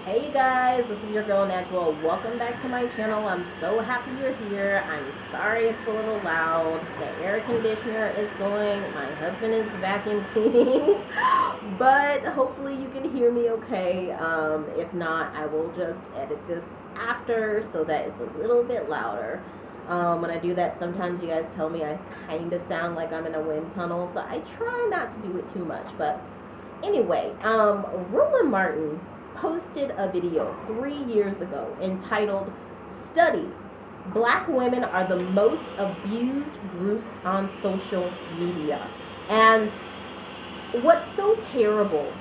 Hey guys, this is your girl Natural. Welcome back to my channel. I'm so happy you're here. I'm sorry it's a little loud. The air conditioner is going. My husband is vacuum cleaning. But hopefully you can hear me okay. If not, I will just edit this after so that it's a little bit louder. When I do that, sometimes you guys tell me I kind of sound like I'm in a wind tunnel. So I try not to do it too much. But anyway, Roland Martin posted a video 3 years ago entitled Study, Black Women Are the Most Abused Group on Social Media. And what's so terrible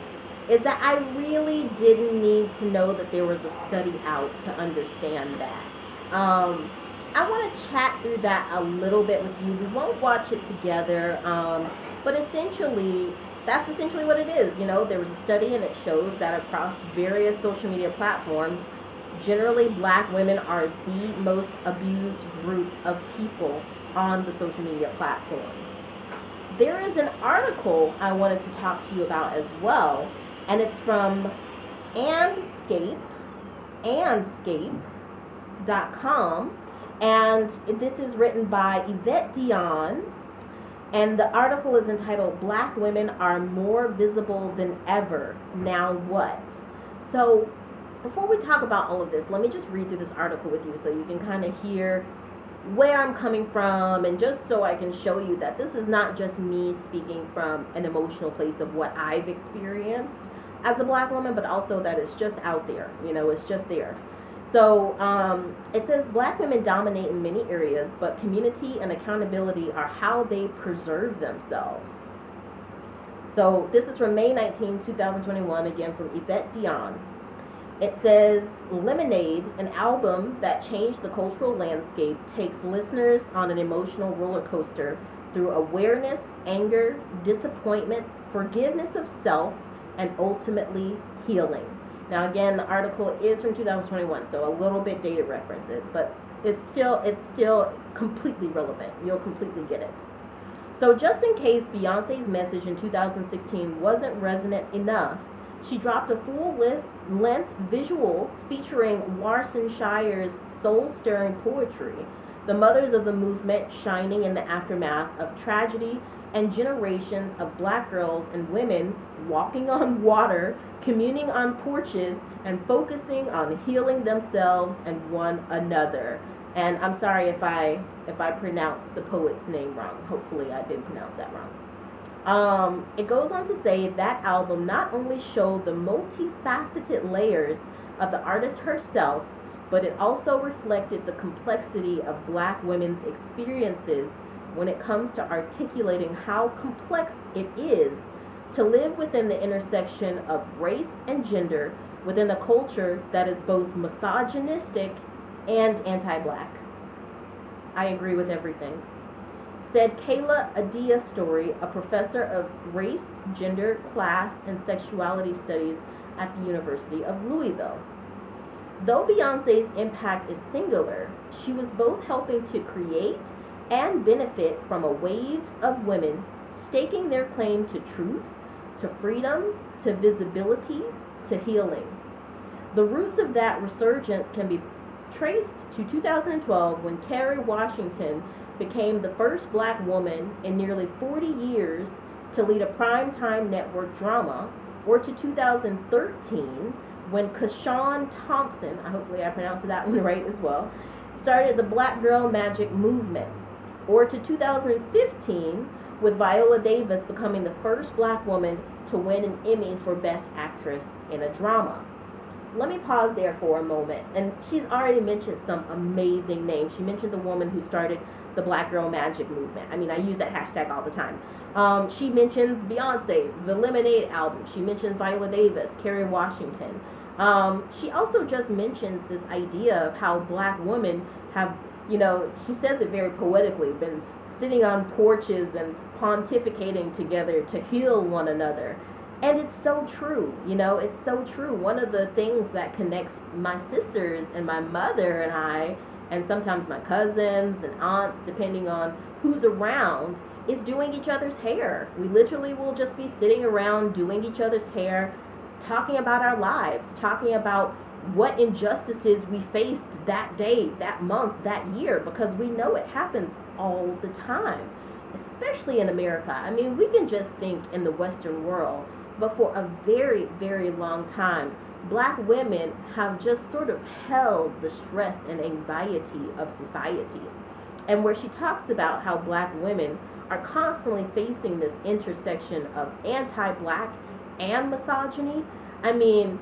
is that I really didn't need to know that there was a study out to understand that. I want to chat through that a little bit with you. We won't watch it together, but that's essentially what it is. You know, there was a study and it showed that across various social media platforms, generally black women are the most abused group of people on the social media platforms. There is an article I wanted to talk to you about as well, and it's from Andscape.com, and this is written by Yvette Dion. And the article is entitled, Black Women Are More Visible Than Ever, Now What? So before we talk about all of this, let me just read through this article with you so you can kind of hear where I'm coming from, and just so I can show you that this is not just me speaking from an emotional place of what I've experienced as a black woman, but also that it's just out there, you know, it's just there. So it says black women dominate in many areas, but community and accountability are how they preserve themselves. So this is from May 19, 2021, again from Yvette Dion. It says, Lemonade, an album that changed the cultural landscape, takes listeners on an emotional roller coaster through awareness, anger, disappointment, forgiveness of self, and ultimately healing. Now again, the article is from 2021, so a little bit dated references, but it's still completely relevant. You'll completely get it. So just in case Beyonce's message in 2016 wasn't resonant enough, she dropped a full-length visual featuring Warsan Shire's soul-stirring poetry, the mothers of the movement shining in the aftermath of tragedy, and generations of black girls and women walking on water, communing on porches, and focusing on healing themselves and one another. And I'm sorry if I pronounced the poet's name wrong. Hopefully I didn't pronounce that wrong. It goes on to say that album not only showed the multifaceted layers of the artist herself, but it also reflected the complexity of black women's experiences when it comes to articulating how complex it is to live within the intersection of race and gender within a culture that is both misogynistic and anti-black. I agree with everything. Said Kayla Adia Story, a professor of race, gender, class, and sexuality studies at the University of Louisville. Though Beyonce's impact is singular, she was both helping to create and benefit from a wave of women staking their claim to truth, to freedom, to visibility, to healing. The roots of that resurgence can be traced to 2012 when Kerrywashington became the first black woman in nearly 40 years to lead a primetime network drama, or to 2013 when Keshawn Thompson, hopefully I pronounced that one right as well, started the Black Girl Magic movement, or to 2015 with Violadavis becoming the first black woman to win an Emmy for Best Actress in a Drama. Let me pause there for a moment. And she's already mentioned some amazing names. She mentioned the woman who started the Black Girl Magic movement. I mean, I use that hashtag all the time. She mentions Beyonce, the Lemonade album. She mentions Violadavis, Kerrywashington. She also just mentions this idea of how black women have, you know, she says it very poetically, been sitting on porches and pontificating together to heal one another. And it's so true, you know, it's so true. One of the things that connects my sisters and my mother and I, and sometimes my cousins and aunts, depending on who's around, is doing each other's hair. We literally will just be sitting around doing each other's hair, talking about our lives, talking about what injustices we faced that day, that month, that year, because we know it happens all the time, especially in America. I mean, we can just think in the Western world, but for a very, very long time, black women have just sort of held the stress and anxiety of society. And where she talks about how black women are constantly facing this intersection of anti-black and misogyny. I mean,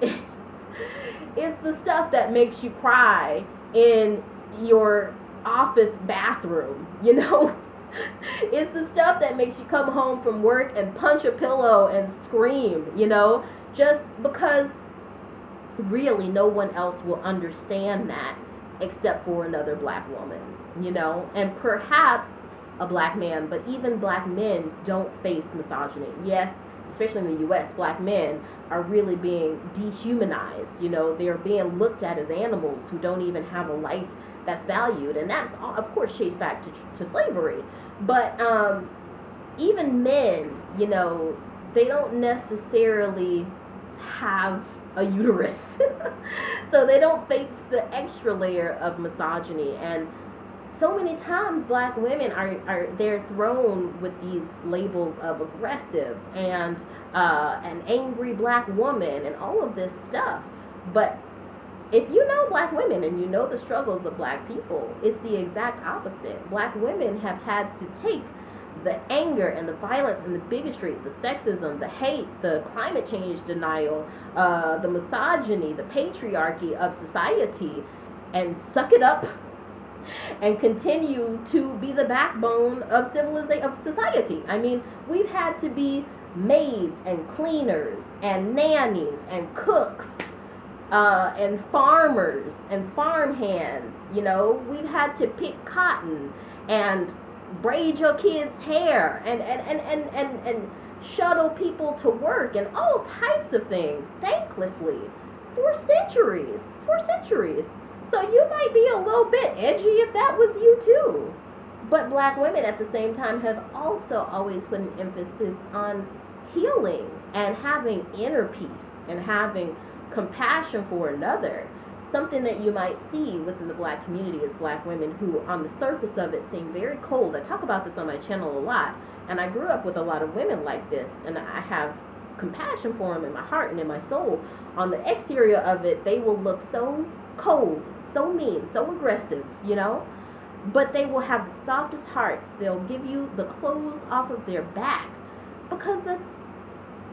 it's the stuff that makes you cry in your office bathroom, you know? It's the stuff that makes you come home from work and punch a pillow and scream, you know? Just because really no one else will understand that except for another black woman, you know? And perhaps a black man, but even black men don't face misogyny. Yes, especially in the U.S., black men are really being dehumanized. You know, they're being looked at as animals who don't even have a life that's valued. And that's, of course, traced back to slavery. But even men, you know, they don't necessarily have a uterus. So they don't face the extra layer of misogyny. And so many times black women are they're thrown with these labels of aggressive and an angry black woman and all of this stuff. But if you know black women and you know the struggles of black people, it's the exact opposite. Black women have had to take the anger and the violence and the bigotry, the sexism, the hate, the climate change denial, the misogyny, the patriarchy of society, and suck it up and continue to be the backbone of society. I mean, we've had to be maids and cleaners and nannies and cooks and farmers and farm hands. You know, we've had to pick cotton and braid your kids' hair and shuttle people to work and all types of things, thanklessly, for centuries. So you might be a little bit edgy if that was you too. But black women at the same time have also always put an emphasis on healing and having inner peace and having compassion for another. Something that you might see within the black community is black women who on the surface of it seem very cold. I talk about this on my channel a lot, and I grew up with a lot of women like this, and I have compassion for them in my heart and in my soul. On the exterior of it, they will look so cold, so mean, so aggressive, you know, but they will have the softest hearts. They'll give you the clothes off of their back because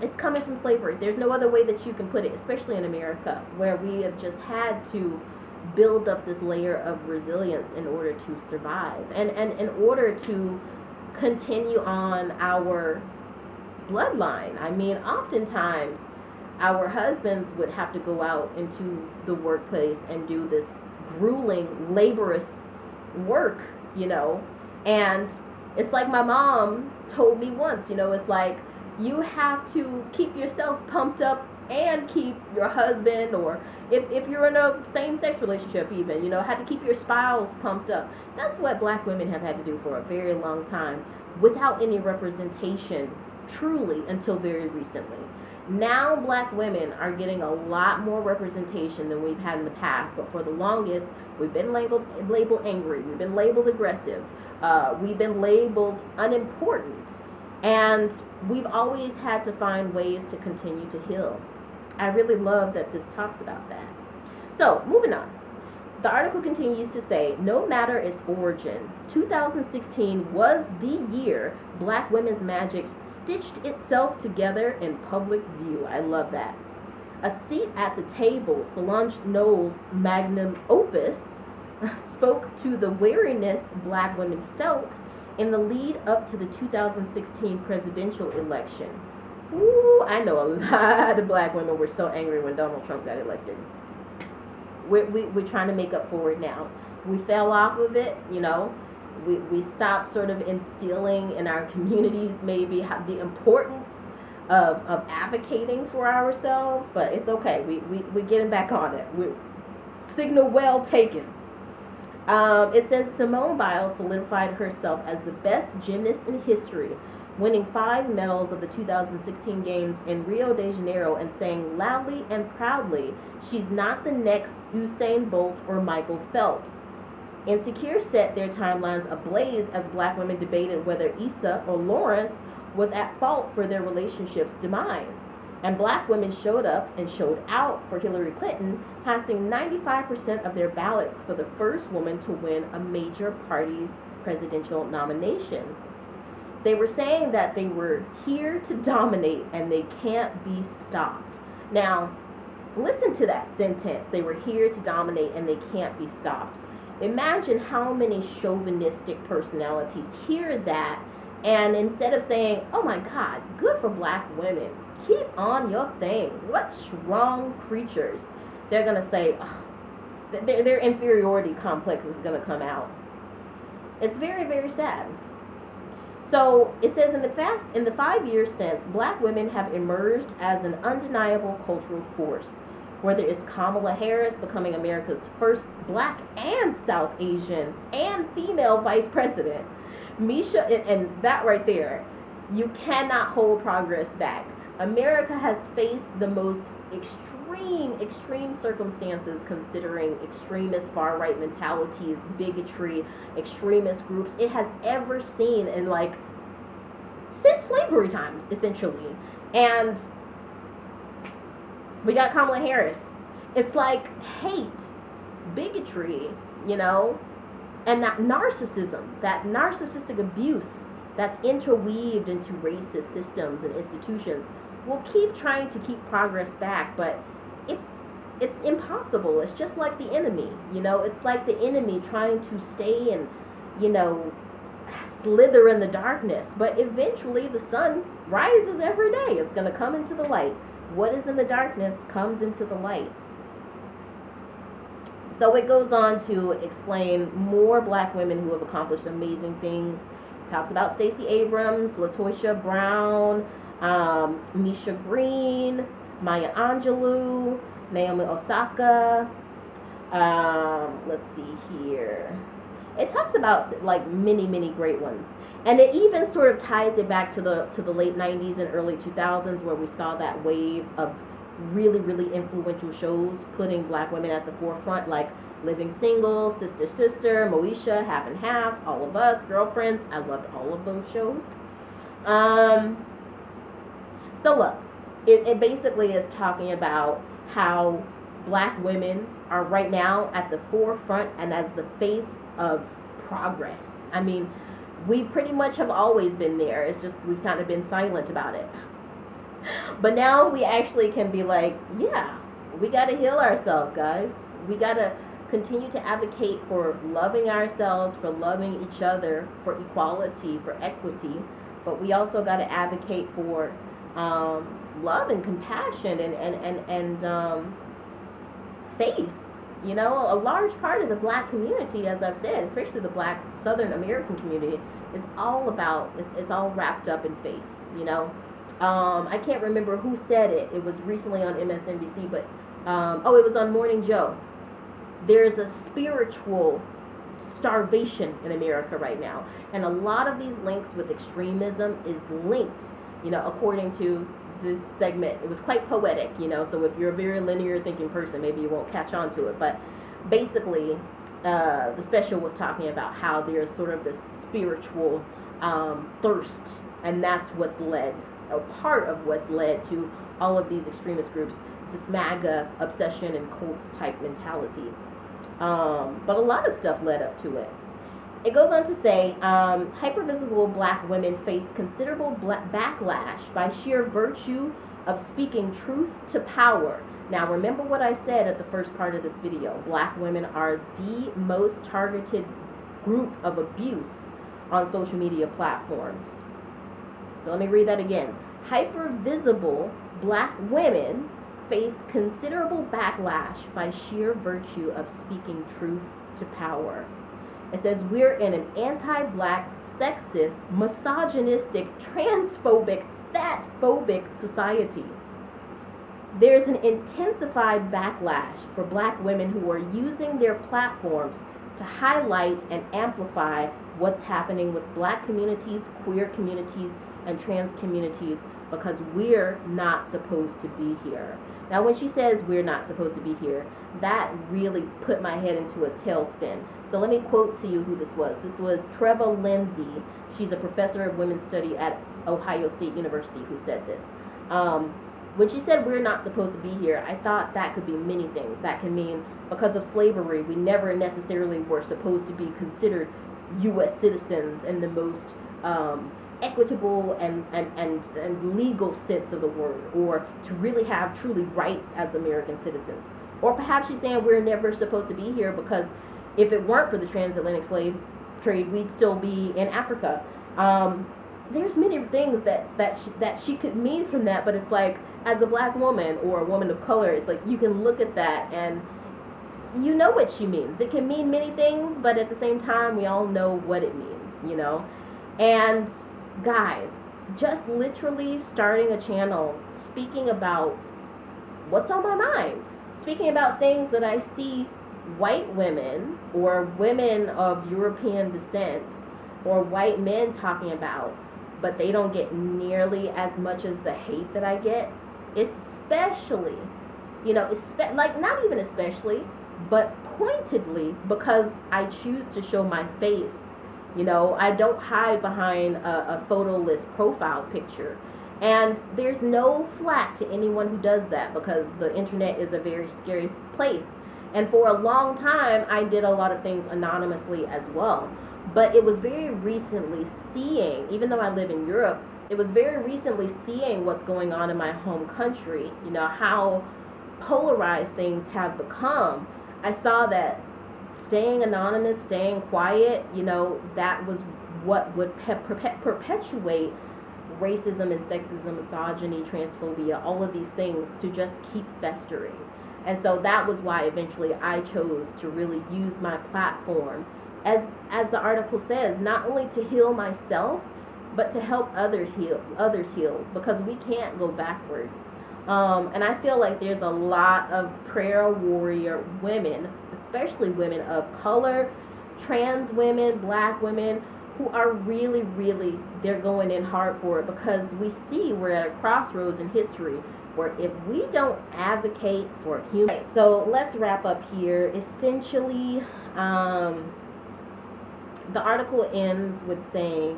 it's coming from slavery. There's no other way that you can put it, especially in America, where we have just had to build up this layer of resilience in order to survive and in order to continue on our bloodline. I mean, oftentimes our husbands would have to go out into the workplace and do this grueling, laborious work, you know, and it's like my mom told me once, you know, it's like you have to keep yourself pumped up and keep your husband, or if you're in a same-sex relationship even, you know, have to keep your spouse pumped up. That's what black women have had to do for a very long time without any representation truly until very recently. Now black women are getting a lot more representation than we've had in the past, but for the longest we've been labeled angry, we've been labeled aggressive, we've been labeled unimportant, and we've always had to find ways to continue to heal. I really love that this talks about that. So moving on, the article continues to say, no matter its origin, 2016 was the year black women's magic stitched itself together in public view. I love that. A seat at the table, Solange Knowles' magnum opus, spoke to the weariness black women felt in the lead up to the 2016 presidential election. Ooh, I know a lot of black women were so angry when Donald Trump got elected. We're trying to make up for it now. We fell off of it, you know. We stopped sort of instilling in our communities maybe the importance of advocating for ourselves, but it's okay. We're getting back on it. Signal well taken. It says Simone Biles solidified herself as the best gymnast in history winning 5 medals of the 2016 Games in Rio de Janeiro and saying loudly and proudly, she's not the next Usain Bolt or Michael Phelps. Insecure set their timelines ablaze as black women debated whether Issa or Lawrence was at fault for their relationship's demise. And black women showed up and showed out for Hillary Clinton, casting 95% of their ballots for the first woman to win a major party's presidential nomination. They were saying that they were here to dominate and they can't be stopped. Now, listen to that sentence. They were here to dominate and they can't be stopped. Imagine how many chauvinistic personalities hear that, and instead of saying, oh my God, good for black women, keep on your thing, what strong creatures, they're going to say, oh, their inferiority complex is going to come out. It's very, very sad. So it says in the 5 years since, black women have emerged as an undeniable cultural force. Whether it's Kamalaharris becoming America's first black and South Asian and female vice president, Misha, and that right there, you cannot hold progress back. America has faced the most extreme circumstances considering extremist far-right mentalities, bigotry, extremist groups it has ever seen in since slavery times, essentially. And we got Kamala Harris. It's like hate, bigotry, and that narcissism, that narcissistic abuse that's interweaved into racist systems and institutions will keep trying to keep progress back, but it's impossible. It's just like the enemy, it's like the enemy trying to stay and, slither in the darkness, but eventually the sun rises every day. It's going to come into the light. What is in the darkness comes into the light. So it goes on to explain more black women who have accomplished amazing things. It talks about Stacey Abrams, LaToya Brown, Misha Green, Maya Angelou, Naomi Osaka. Let's see here. It talks about many great ones. And it even sort of ties it back to the late 90s and early 2000s, where we saw that wave of really influential shows putting black women at the forefront, like Living Single, Sister, Moesha, Half and Half, All of Us, Girlfriends. I loved all of those shows. So look, it basically is talking about how black women are right now at the forefront and as the face of progress. I mean, we pretty much have always been there. It's just we've kind of been silent about it. But now we actually can be like, yeah, we got to heal ourselves, guys. We got to continue to advocate for loving ourselves, for loving each other, for equality, for equity. But we also got to advocate for love and compassion and faith. A large part of the black community, as I've said, especially the black Southern American community, is all about, it's all wrapped up in faith, I can't remember who said it. It was recently on MSNBC, but, it was on Morning Joe. There's a spiritual starvation in America right now. And a lot of these links with extremism is linked, according to this segment. It was quite poetic, so if you're a very linear thinking person, maybe you won't catch on to it. But basically, the special was talking about how there's sort of this spiritual thirst, and that's what's led, or part of what's led to all of these extremist groups, this MAGA obsession and cult type mentality. But a lot of stuff led up to it. It goes on to say, hypervisible black women face considerable backlash by sheer virtue of speaking truth to power. Now, remember what I said at the first part of this video. Black women are the most targeted group of abuse on social media platforms. So let me read that again. Hypervisible black women face considerable backlash by sheer virtue of speaking truth to power. It says we're in an anti-black, sexist, misogynistic, transphobic, fatphobic society. There's an intensified backlash for black women who are using their platforms to highlight and amplify what's happening with black communities, queer communities, and trans communities because we're not supposed to be here. Now, when she says we're not supposed to be here, that really put my head into a tailspin. So let me quote to you who this was. This was Treva Lindsay. She's a professor of women's study at Ohio State University who said this. When she said we're not supposed to be here, I thought that could be many things. That can mean because of slavery, we never necessarily were supposed to be considered U.S. citizens in the most equitable and legal sense of the word, or to really have truly rights as American citizens. Or perhaps she's saying we're never supposed to be here because if it weren't for the transatlantic slave trade, we'd still be in Africa. There's many things that she could mean from that, but it's like, as a black woman or a woman of color, it's like you can look at that and you know what she means. It can mean many things, but at the same time, we all know what it means, you know? And guys, just literally starting a channel, speaking about what's on my mind, speaking about things that I see white women or women of European descent or white men talking about, but they don't get nearly as much as the hate that I get, especially, you know, like not even especially, but pointedly, because I choose to show my face. You know, I don't hide behind a photo-less profile picture. And there's no flack to anyone who does that, because the internet is a very scary place. And for a long time, I did a lot of things anonymously as well. But it was very recently seeing, even though I live in Europe, it was very recently seeing what's going on in my home country, you know, how polarized things have become. I saw that staying anonymous, staying quiet, you know, that was what would perpetuate racism and sexism, misogyny, transphobia, all of these things to just keep festering. And so that was why eventually I chose to really use my platform, as the article says, not only to heal myself, but to help others heal, because we can't go backwards. And I feel like there's a lot of prayer warrior women, especially women of color, trans women, black women, who are really, really, they're going in hard for it, because we see we're at a crossroads in history where if we don't advocate for human. Right, so let's wrap up here. Essentially, the article ends with saying,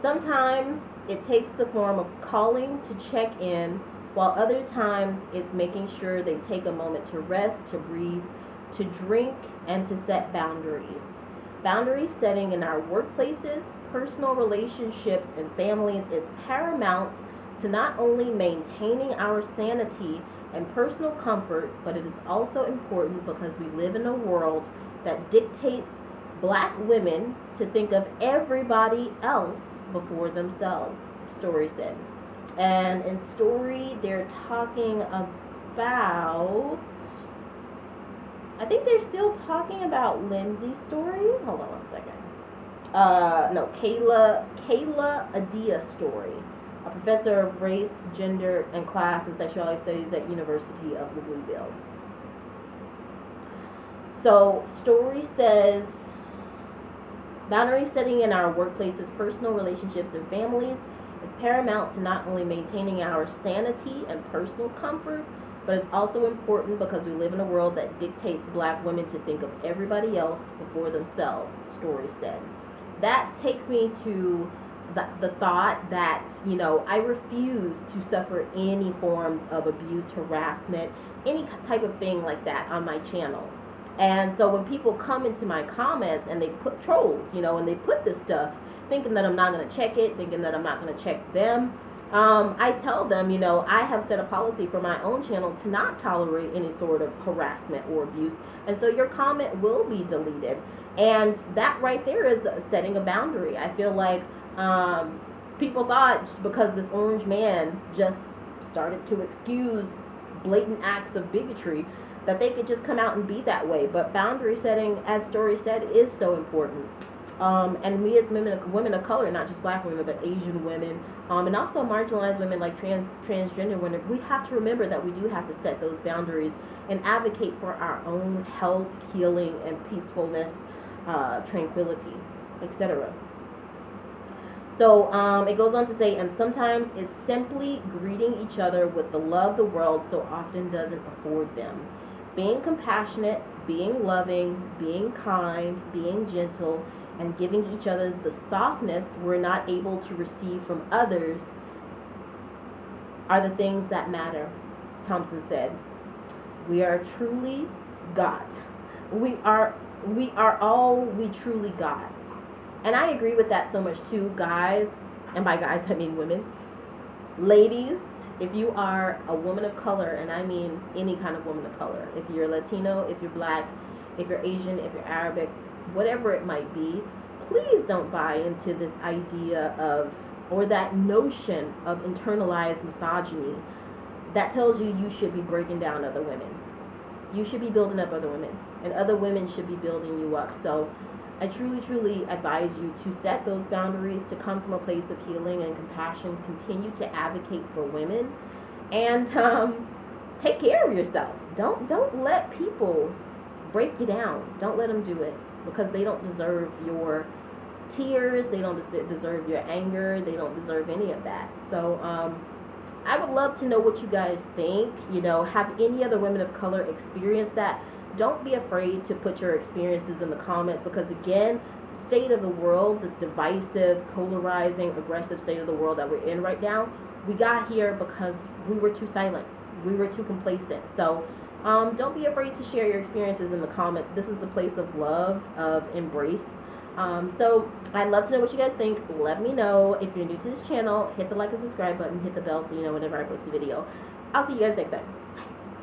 sometimes it takes the form of calling to check in, while other times it's making sure they take a moment to rest, to breathe, to drink, and to set boundaries. Boundary setting in our workplaces, personal relationships, and families is paramount to not only maintaining our sanity and personal comfort, but it is also important because we live in a world that dictates black women to think of everybody else before themselves, Story said. And in Story, they're talking about, I think they're still talking about Lindsay's story. Hold on one second. No, Kayla Adia Story, a professor of race, gender, and class and sexuality studies at University of Louisville. So Story says, boundary setting in our workplaces, personal relationships, and families is paramount to not only maintaining our sanity and personal comfort, but it's also important because we live in a world that dictates black women to think of everybody else before themselves, Story said. That takes me to the thought that, you know, I refuse to suffer any forms of abuse, harassment, any type of thing like that on my channel. And so when people come into my comments and they put trolls, you know, and they put this stuff, thinking that I'm not going to check it, thinking that I'm not going to check them, I tell them, you know, I have set a policy for my own channel to not tolerate any sort of harassment or abuse. And so your comment will be deleted. And that right there is setting a boundary. I feel like people thought just because this orange man just started to excuse blatant acts of bigotry, that they could just come out and be that way. But boundary setting, as Story said, is so important. And we as women of color, not just black women, but Asian women, and also marginalized women like transgender women, we have to remember that we do have to set those boundaries and advocate for our own health, healing, and peacefulness, tranquility, etc. So it goes on to say, and sometimes it's simply greeting each other with the love the world so often doesn't afford them. Being compassionate, being loving, being kind, being gentle, and giving each other the softness we're not able to receive from others are the things that matter, Thompson said. We are truly got. We are all we truly got. And I agree with that so much too, guys. And by guys, I mean women. Ladies, if you are a woman of color, and I mean any kind of woman of color, if you're Latino, if you're black, if you're Asian, if you're Arabic, whatever it might be, please don't buy into this idea of, or that notion of internalized misogyny that tells you you should be breaking down other women. You should be building up other women, and other women should be building you up. So I truly, truly advise you to set those boundaries, to come from a place of healing and compassion, continue to advocate for women, and take care of yourself. Don't let people break you down. Don't let them do it, because they don't deserve your tears. They don't deserve your anger. They don't deserve any of that. So I would love to know what you guys think. You know, have any other women of color experience that? Don't be afraid to put your experiences in the comments, because again, state of the world, this divisive, polarizing, aggressive state of the world that we're in right now, we got here because we were too silent. We were too complacent. So don't be afraid to share your experiences in the comments. This is a place of love, of embrace. So I'd love to know what you guys think. Let me know. If you're new to this channel, hit the like and subscribe button, hit the bell so you know whenever I post a video. I'll see you guys next time.